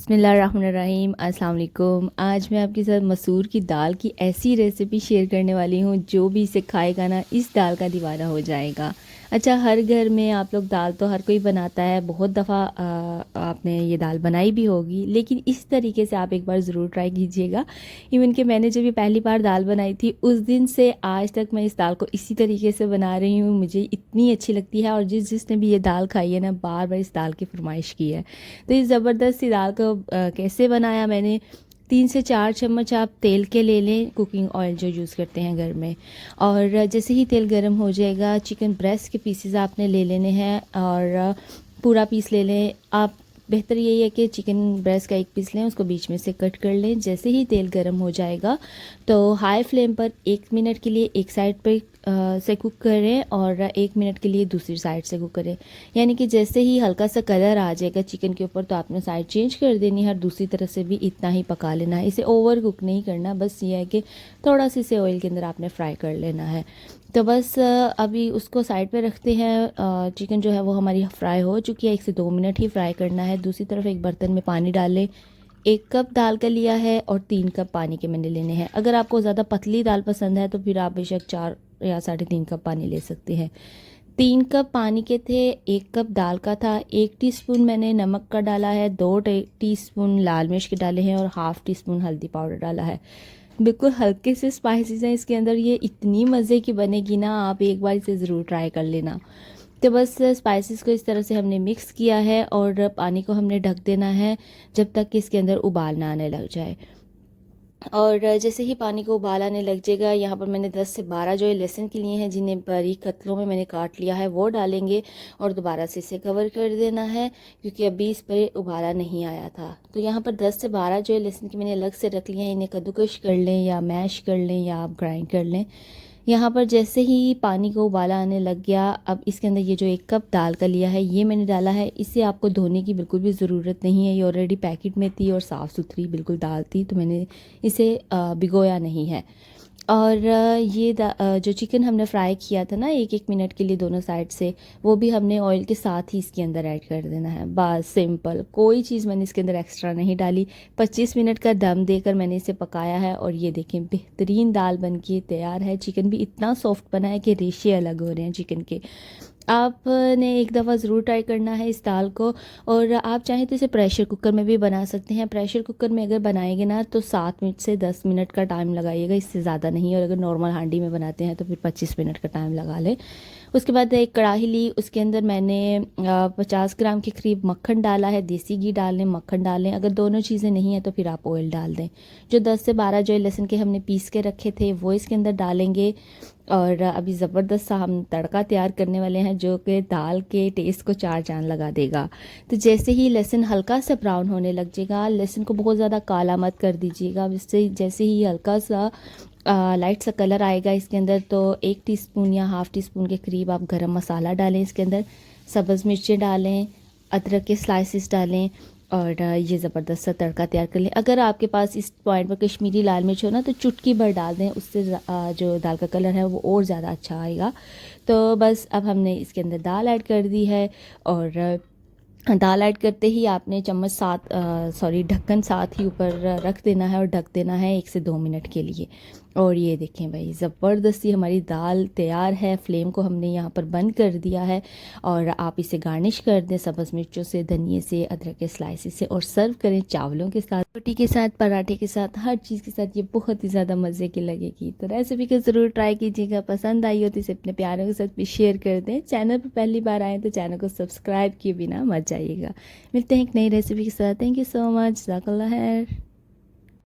बिस्मिल्लाहिर्रहमानिर्रहीम। अस्सलाम वालेकुम। आज मैं आपके साथ मसूर की दाल की ऐसी रेसिपी शेयर करने वाली हूँ जो भी इसे खाएगा ना इस दाल का दीवाना हो जाएगा। अच्छा, हर घर में आप लोग दाल तो हर कोई बनाता है, बहुत दफ़ा आपने ये दाल बनाई भी होगी, लेकिन इस तरीके से आप एक बार ज़रूर ट्राई कीजिएगा। इवन कि मैंने जब ये पहली बार दाल बनाई थी उस दिन से आज तक मैं इस दाल को इसी तरीके से बना रही हूँ। मुझे इतनी अच्छी लगती है और जिसने भी ये दाल खाई है ना बार बार इस दाल की फरमाइश की है। तो इस ज़बरदस्त सी दाल को कैसे बनाया मैंने, 3 से 4 चम्मच आप तेल के ले लें, कुकिंग ऑयल जो यूज़ करते हैं घर में। और जैसे ही तेल गर्म हो जाएगा चिकन ब्रेस्ट के पीसेस आपने ले लेने हैं और पूरा पीस ले लें आप। बेहतर यही है कि चिकन ब्रेस्ट का एक पीस लें, उसको बीच में से कट कर लें। जैसे ही तेल गर्म हो जाएगा तो हाई फ्लेम पर 1 मिनट के लिए एक साइड पर से कुक करें और 1 मिनट के लिए दूसरी साइड से कुक करें। यानी कि जैसे ही हल्का सा कलर आ जाएगा चिकन के ऊपर तो आपने साइड चेंज कर देनी है और दूसरी तरफ से भी इतना ही पका लेना है। इसे ओवर कुक नहीं करना, बस ये है कि थोड़ा सा इसे ऑयल के अंदर आपने फ्राई कर लेना है। तो बस अभी उसको साइड पे रखते हैं। चिकन जो है वो हमारी फ्राई हो चुकी है, 1 से 2 मिनट ही फ्राई करना है। दूसरी तरफ एक बर्तन में पानी डालें, 1 कप दाल का लिया है और 3 कप पानी के मैंने लेने हैं। अगर आपको ज़्यादा पतली दाल पसंद है तो फिर आप बेशक 4 या 3.5 कप पानी ले सकते हैं। 3 कप पानी के थे, 1 कप दाल का था। 1 टीस्पून मैंने नमक का डाला है, 2 टीस्पून लाल मिर्च के डाले हैं और हाफ़ टी स्पून हल्दी पाउडर डाला है। बिल्कुल हल्के से स्पाइसेस हैं इसके अंदर, ये इतनी मज़े की बनेगी ना, आप एक बार इसे ज़रूर ट्राई कर लेना। तो बस स्पाइसेस को इस तरह से हमने मिक्स किया है और पानी को हमने ढक देना है जब तक कि इसके अंदर उबाल ना आने लग जाए। और जैसे ही पानी को उबाल आने लग जाएगा, यहाँ पर मैंने 10 से 12 जो है लहसुन के लिए हैं जिन्हें बारीक कतलों में मैंने काट लिया है वो डालेंगे और दोबारा से इसे कवर कर देना है क्योंकि अभी इस पर उबाला नहीं आया था। तो यहाँ पर 10 से 12 जो है लहसुन की मैंने अलग से रख लिए हैं, इन्हें कद्दूकश कर लें या मैश कर लें या आप ग्राइंड कर लें। यहाँ पर जैसे ही पानी को उबाला आने लग गया, अब इसके अंदर ये जो 1 कप दाल का लिया है ये मैंने डाला है। इसे आपको धोने की बिल्कुल भी ज़रूरत नहीं है, ये ऑलरेडी पैकेट में थी और साफ़ सुथरी बिल्कुल दाल थी, तो मैंने इसे भिगोया नहीं है। और जो चिकन हमने फ्राई किया था ना 1-1 मिनट के लिए दोनों साइड से, वो भी हमने ऑयल के साथ ही इसके अंदर ऐड कर देना है। बस सिंपल, कोई चीज़ मैंने इसके अंदर एक्स्ट्रा नहीं डाली। 25 मिनट का दम देकर मैंने इसे पकाया है और ये देखें बेहतरीन दाल बन के तैयार है। चिकन भी इतना सॉफ्ट बना है कि रेशे अलग हो रहे हैं चिकन के। आपने एक दफ़ा ज़रूर ट्राई करना है इस दाल को। और आप चाहें तो इसे प्रेशर कुकर में भी बना सकते हैं। प्रेशर कुकर में अगर बनाएंगे ना तो 7 मिनट से 10 मिनट का टाइम लगाइएगा, इससे ज़्यादा नहीं। और अगर नॉर्मल हांडी में बनाते हैं तो फिर 25 मिनट का टाइम लगा लें। उसके बाद एक कढ़ाई ली, उसके अंदर मैंने 50 ग्राम के करीब मक्खन डाला है। देसी घी डाल लें, मक्खन डाल लें। अगर दोनों चीज़ें नहीं हैं तो फिर आप ऑयल डाल दें। जो 10 से 12 जो लहसुन के हमने पीस के रखे थे वो इसके अंदर डालेंगे और अभी ज़बरदस्त सा हम तड़का तैयार करने वाले हैं जो कि दाल के टेस्ट को चार चांद लगा देगा। तो जैसे ही लहसुन हल्का सा ब्राउन होने लग जाएगा, लहसुन को बहुत ज़्यादा काला मत कर दीजिएगा, इससे जैसे ही हल्का सा लाइट सा कलर आएगा इसके अंदर तो 1 टीस्पून या हाफ़ टी स्पून के करीब आप गरम मसाला डालें। इसके अंदर सब्ज़ मिर्चें डालें, अदरक के स्लाइसेस डालें और ये ज़बरदस्त सा तड़का तैयार कर लें। अगर आपके पास इस पॉइंट पर कश्मीरी लाल मिर्च हो ना तो चुटकी भर डाल दें, उससे जो दाल का कलर है वो और ज़्यादा अच्छा आएगा। तो बस अब हमने इसके अंदर दाल ऐड कर दी है और दाल ऐड करते ही आपने ढक्कन साथ ही ऊपर रख देना है और ढक देना है 1 से 2 मिनट के लिए। और ये देखें भाई ज़बरदस्ती हमारी दाल तैयार है। फ्लेम को हमने यहाँ पर बंद कर दिया है और आप इसे गार्निश कर दें सब्ज़ मिर्चों से, धनिए से, अदरक के स्लाइसेस से और सर्व करें चावलों के साथ, रोटी के साथ, पराठे के साथ, हर चीज़ के साथ। ये बहुत ही ज़्यादा मज़े की लगेगी। तो रेसिपी को ज़रूर ट्राई कीजिएगा। पसंद आई हो तो इसे अपने प्यारों के साथ भी शेयर कर दें। चैनल पर पहली बार आएँ तो चैनल को सब्सक्राइब किए बिना मत जाइएगा। मिलते हैं एक नई रेसिपी के साथ। Thank you so much. जज़ाकल्लाह खैर।